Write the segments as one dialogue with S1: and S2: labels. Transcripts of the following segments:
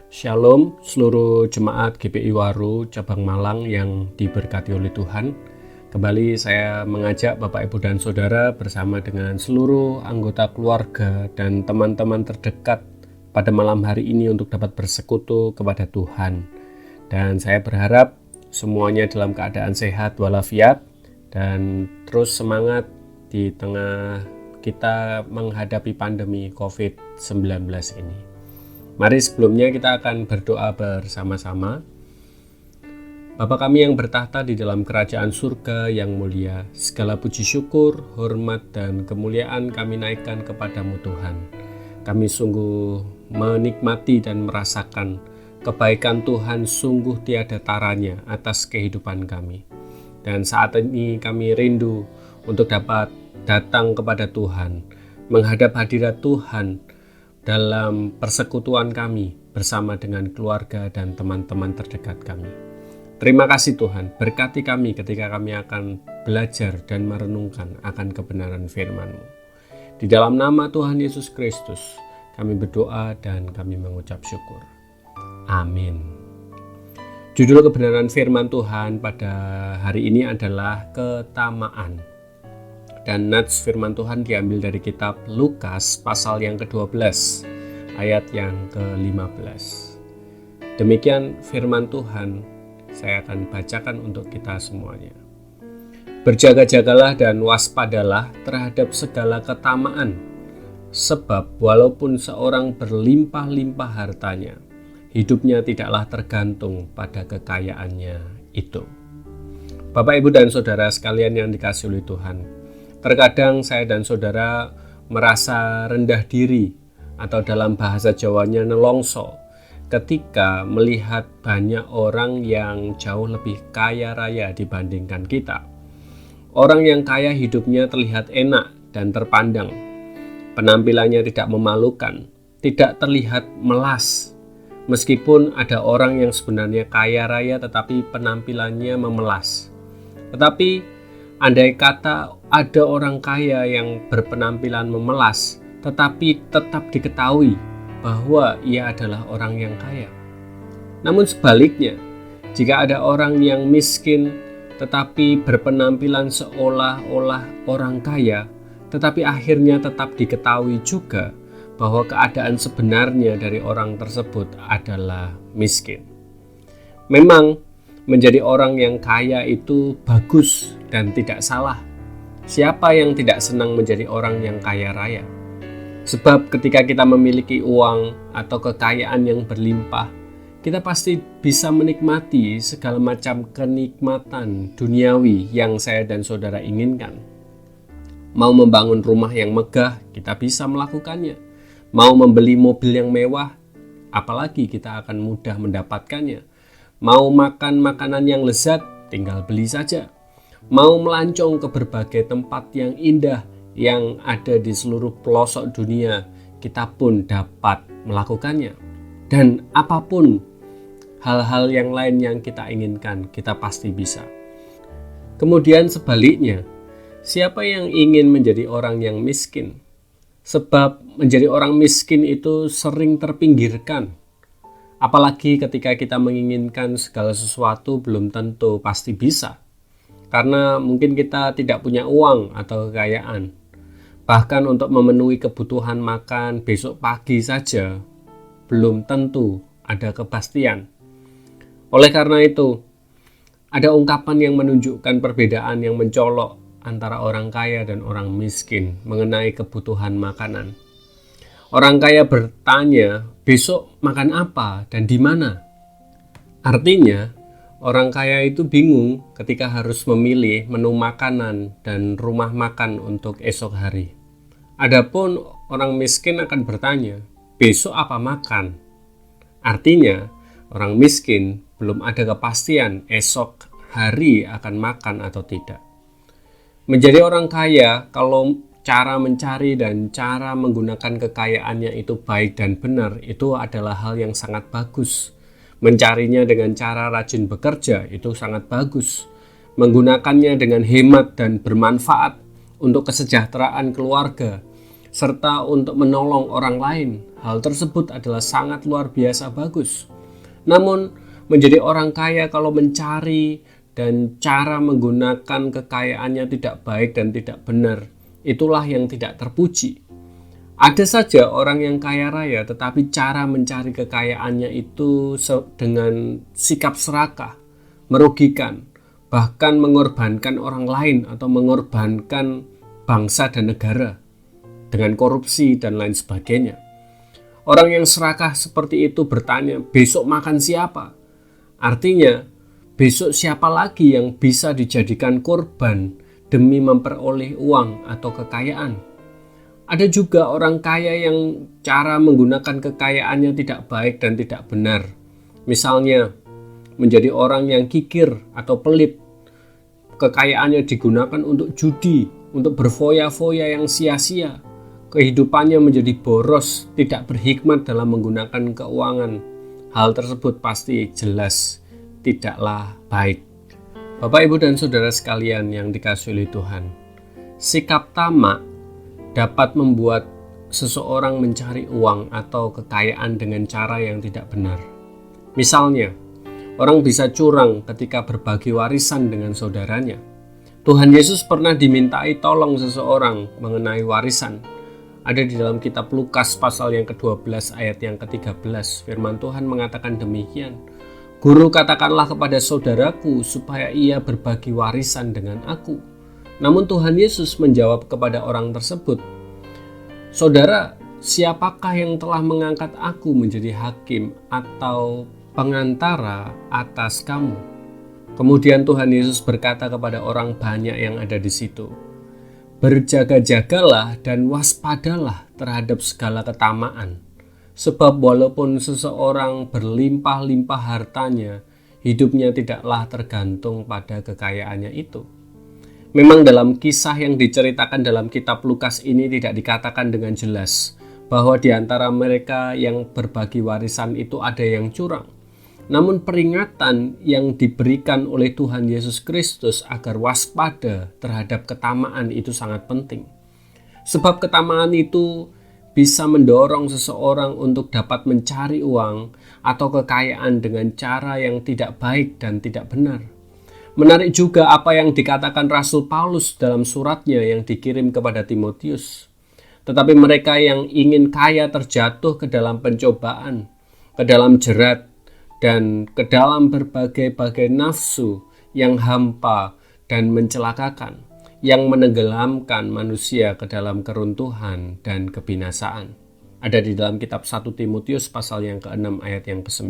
S1: Shalom seluruh jemaat GPI Waru cabang Malang yang diberkati oleh Tuhan. Kembali saya mengajak Bapak Ibu dan Saudara bersama dengan seluruh anggota keluarga dan teman-teman terdekat pada malam hari ini untuk dapat bersekutu kepada Tuhan. Dan saya berharap semuanya dalam keadaan sehat walafiat dan terus semangat di tengah kita menghadapi pandemi COVID-19 ini. Mari sebelumnya kita akan berdoa bersama-sama. Bapa kami yang bertahta di dalam kerajaan surga yang mulia, segala puji syukur, hormat, dan kemuliaan kami naikkan kepadamu Tuhan. Kami sungguh menikmati dan merasakan kebaikan Tuhan sungguh tiada taranya atas kehidupan kami. Dan saat ini kami rindu untuk dapat datang kepada Tuhan, menghadap hadirat Tuhan, dalam persekutuan kami bersama dengan keluarga dan teman-teman terdekat kami. Terima kasih Tuhan, berkati kami ketika kami akan belajar dan merenungkan akan kebenaran firman-Mu. Di dalam nama Tuhan Yesus Kristus, kami berdoa dan kami mengucap syukur. Amin. Judul kebenaran firman Tuhan pada hari ini adalah ketamaan. Dan nats firman Tuhan diambil dari kitab Lukas pasal yang ke-12 ayat yang ke-15. Demikian firman Tuhan, saya akan bacakan untuk kita semuanya. Berjaga-jagalah dan waspadalah terhadap segala ketamaan, sebab walaupun seorang berlimpah-limpah hartanya, hidupnya tidaklah tergantung pada kekayaannya itu. Bapak, Ibu, dan Saudara sekalian yang dikasihi oleh Tuhan, terkadang saya dan saudara merasa rendah diri atau dalam bahasa Jawanya nelongso ketika melihat banyak orang yang jauh lebih kaya raya dibandingkan kita. Orang yang kaya hidupnya terlihat enak dan terpandang. Penampilannya tidak memalukan, tidak terlihat melas. Meskipun ada orang yang sebenarnya kaya raya tetapi penampilannya memelas. Tetapi andai kata ada orang kaya yang berpenampilan memelas, tetapi tetap diketahui bahwa ia adalah orang yang kaya. Namun sebaliknya, jika ada orang yang miskin tetapi berpenampilan seolah-olah orang kaya, tetapi akhirnya tetap diketahui juga bahwa keadaan sebenarnya dari orang tersebut adalah miskin. Memang menjadi orang yang kaya itu bagus dan tidak salah. Siapa yang tidak senang menjadi orang yang kaya raya? Sebab ketika kita memiliki uang atau kekayaan yang berlimpah, kita pasti bisa menikmati segala macam kenikmatan duniawi yang saya dan saudara inginkan. Mau membangun rumah yang megah, kita bisa melakukannya. Mau membeli mobil yang mewah, apalagi kita akan mudah mendapatkannya. Mau makan makanan yang lezat, tinggal beli saja. Mau melancong ke berbagai tempat yang indah yang ada di seluruh pelosok dunia, kita pun dapat melakukannya. Dan apapun hal-hal yang lain yang kita inginkan, kita pasti bisa. Kemudian sebaliknya, siapa yang ingin menjadi orang yang miskin? Sebab menjadi orang miskin itu sering terpinggirkan. Apalagi ketika kita menginginkan segala sesuatu belum tentu pasti bisa. Karena mungkin kita tidak punya uang atau kekayaan. Bahkan untuk memenuhi kebutuhan makan besok pagi saja belum tentu ada kepastian. Oleh karena itu, ada ungkapan yang menunjukkan perbedaan yang mencolok antara orang kaya dan orang miskin mengenai kebutuhan makanan. Orang kaya bertanya, besok makan apa dan di mana? Artinya, orang kaya itu bingung ketika harus memilih menu makanan dan rumah makan untuk esok hari. Adapun orang miskin akan bertanya, besok apa makan? Artinya, orang miskin belum ada kepastian esok hari akan makan atau tidak. Menjadi orang kaya, kalau cara mencari dan cara menggunakan kekayaannya itu baik dan benar, itu adalah hal yang sangat bagus. Mencarinya dengan cara rajin bekerja itu sangat bagus. Menggunakannya dengan hemat dan bermanfaat untuk kesejahteraan keluarga, serta untuk menolong orang lain. Hal tersebut adalah sangat luar biasa bagus. Namun, menjadi orang kaya kalau mencari dan cara menggunakan kekayaannya tidak baik dan tidak benar, itulah yang tidak terpuji. Ada saja orang yang kaya raya, tetapi cara mencari kekayaannya itu dengan sikap serakah, merugikan, bahkan mengorbankan orang lain atau mengorbankan bangsa dan negara dengan korupsi dan lain sebagainya. Orang yang serakah seperti itu bertanya, besok makan siapa? Artinya, besok siapa lagi yang bisa dijadikan korban demi memperoleh uang atau kekayaan? Ada juga orang kaya yang cara menggunakan kekayaannya tidak baik dan tidak benar. Misalnya, menjadi orang yang kikir atau pelit. Kekayaannya digunakan untuk judi, untuk berfoya-foya yang sia-sia. Kehidupannya menjadi boros, tidak berhikmat dalam menggunakan keuangan. Hal tersebut pasti jelas tidaklah baik. Bapak, Ibu, dan saudara sekalian yang dikasihi oleh Tuhan, sikap tamak dapat membuat seseorang mencari uang atau kekayaan dengan cara yang tidak benar. Misalnya, orang bisa curang ketika berbagi warisan dengan saudaranya. Tuhan Yesus pernah dimintai tolong seseorang mengenai warisan. Ada di dalam kitab Lukas pasal yang ke-12 ayat yang ke-13. Firman Tuhan mengatakan demikian. Guru, katakanlah kepada saudaraku supaya ia berbagi warisan dengan aku. Namun Tuhan Yesus menjawab kepada orang tersebut, saudara, siapakah yang telah mengangkat aku menjadi hakim atau pengantara atas kamu? Kemudian Tuhan Yesus berkata kepada orang banyak yang ada di situ, berjaga-jagalah dan waspadalah terhadap segala ketamaan. Sebab walaupun seseorang berlimpah-limpah hartanya, hidupnya tidaklah tergantung pada kekayaannya itu. Memang dalam kisah yang diceritakan dalam kitab Lukas ini tidak dikatakan dengan jelas bahwa di antara mereka yang berbagi warisan itu ada yang curang. Namun peringatan yang diberikan oleh Tuhan Yesus Kristus agar waspada terhadap ketamaan itu sangat penting. Sebab ketamaan itu bisa mendorong seseorang untuk dapat mencari uang atau kekayaan dengan cara yang tidak baik dan tidak benar. Menarik juga apa yang dikatakan Rasul Paulus dalam suratnya yang dikirim kepada Timotius. Tetapi mereka yang ingin kaya terjatuh ke dalam pencobaan, ke dalam jerat, dan ke dalam berbagai-bagai nafsu yang hampa dan mencelakakan, yang menenggelamkan manusia ke dalam keruntuhan dan kebinasaan. Ada di dalam kitab 1 Timotius pasal yang ke-6 ayat yang ke-9.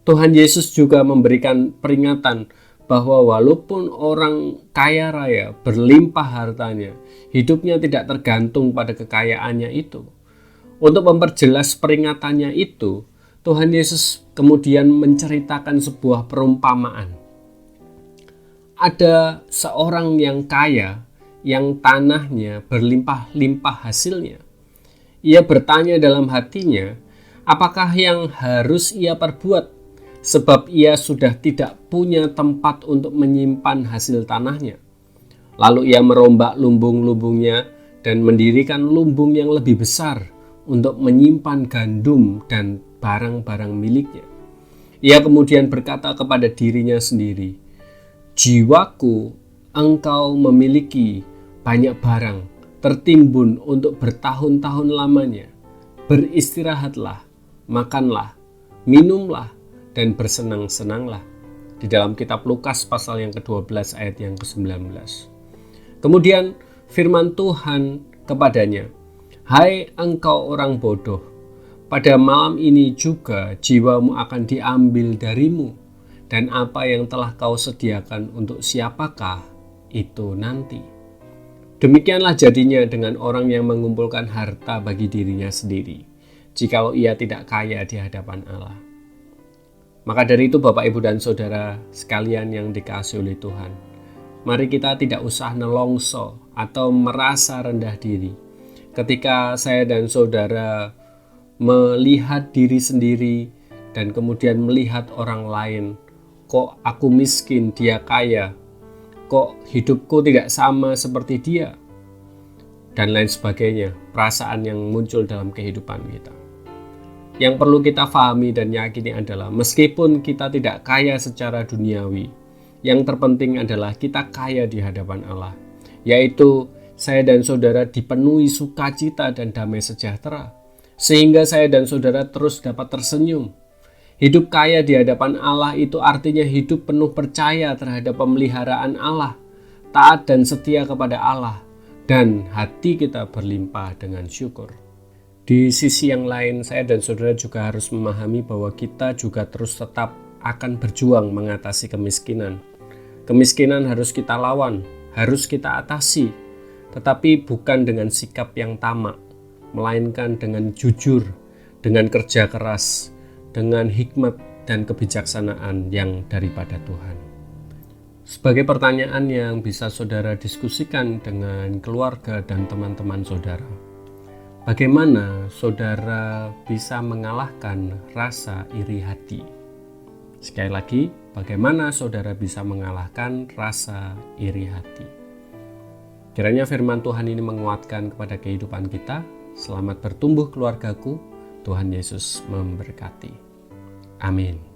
S1: Tuhan Yesus juga memberikan peringatan bahwa walaupun orang kaya raya berlimpah hartanya, hidupnya tidak tergantung pada kekayaannya itu. Untuk memperjelas peringatannya itu, Tuhan Yesus kemudian menceritakan sebuah perumpamaan. Ada seorang yang kaya yang tanahnya berlimpah-limpah hasilnya. Ia bertanya dalam hatinya, apakah yang harus ia perbuat? Sebab ia sudah tidak punya tempat untuk menyimpan hasil tanahnya. Lalu ia merombak lumbung-lumbungnya dan mendirikan lumbung yang lebih besar untuk menyimpan gandum dan barang-barang miliknya. Ia kemudian berkata kepada dirinya sendiri, jiwaku, engkau memiliki banyak barang tertimbun untuk bertahun-tahun lamanya. Beristirahatlah, makanlah, minumlah, dan bersenang-senanglah. Di dalam kitab Lukas pasal yang ke-12 ayat yang ke-19. Kemudian firman Tuhan kepadanya, hai engkau orang bodoh, pada malam ini juga jiwamu akan diambil darimu, dan apa yang telah kau sediakan untuk siapakah itu nanti. Demikianlah jadinya dengan orang yang mengumpulkan harta bagi dirinya sendiri, jikalau ia tidak kaya di hadapan Allah. Maka dari itu Bapak, Ibu, dan Saudara sekalian yang dikasihi oleh Tuhan, mari kita tidak usah nelongso atau merasa rendah diri. Ketika saya dan saudara melihat diri sendiri dan kemudian melihat orang lain, kok aku miskin, dia kaya, kok hidupku tidak sama seperti dia. dan lain sebagainya, perasaan yang muncul dalam kehidupan kita. Yang perlu kita pahami dan yakini adalah meskipun kita tidak kaya secara duniawi, yang terpenting adalah kita kaya di hadapan Allah, yaitu saya dan saudara dipenuhi sukacita dan damai sejahtera, sehingga saya dan saudara terus dapat tersenyum. Hidup kaya di hadapan Allah itu artinya hidup penuh percaya terhadap pemeliharaan Allah, taat dan setia kepada Allah, dan hati kita berlimpah dengan syukur. Di sisi yang lain, saya dan saudara juga harus memahami bahwa kita juga terus tetap akan berjuang mengatasi kemiskinan. Kemiskinan harus kita lawan, harus kita atasi, tetapi bukan dengan sikap yang tamak, melainkan dengan jujur, dengan kerja keras, dengan hikmat dan kebijaksanaan yang daripada Tuhan. Sebagai pertanyaan yang bisa saudara diskusikan dengan keluarga dan teman-teman saudara, bagaimana saudara bisa mengalahkan rasa iri hati? Sekali lagi, bagaimana saudara bisa mengalahkan rasa iri hati? Kiranya firman Tuhan ini menguatkan kepada kehidupan kita. Selamat bertumbuh keluargaku. Tuhan Yesus memberkati. Amin.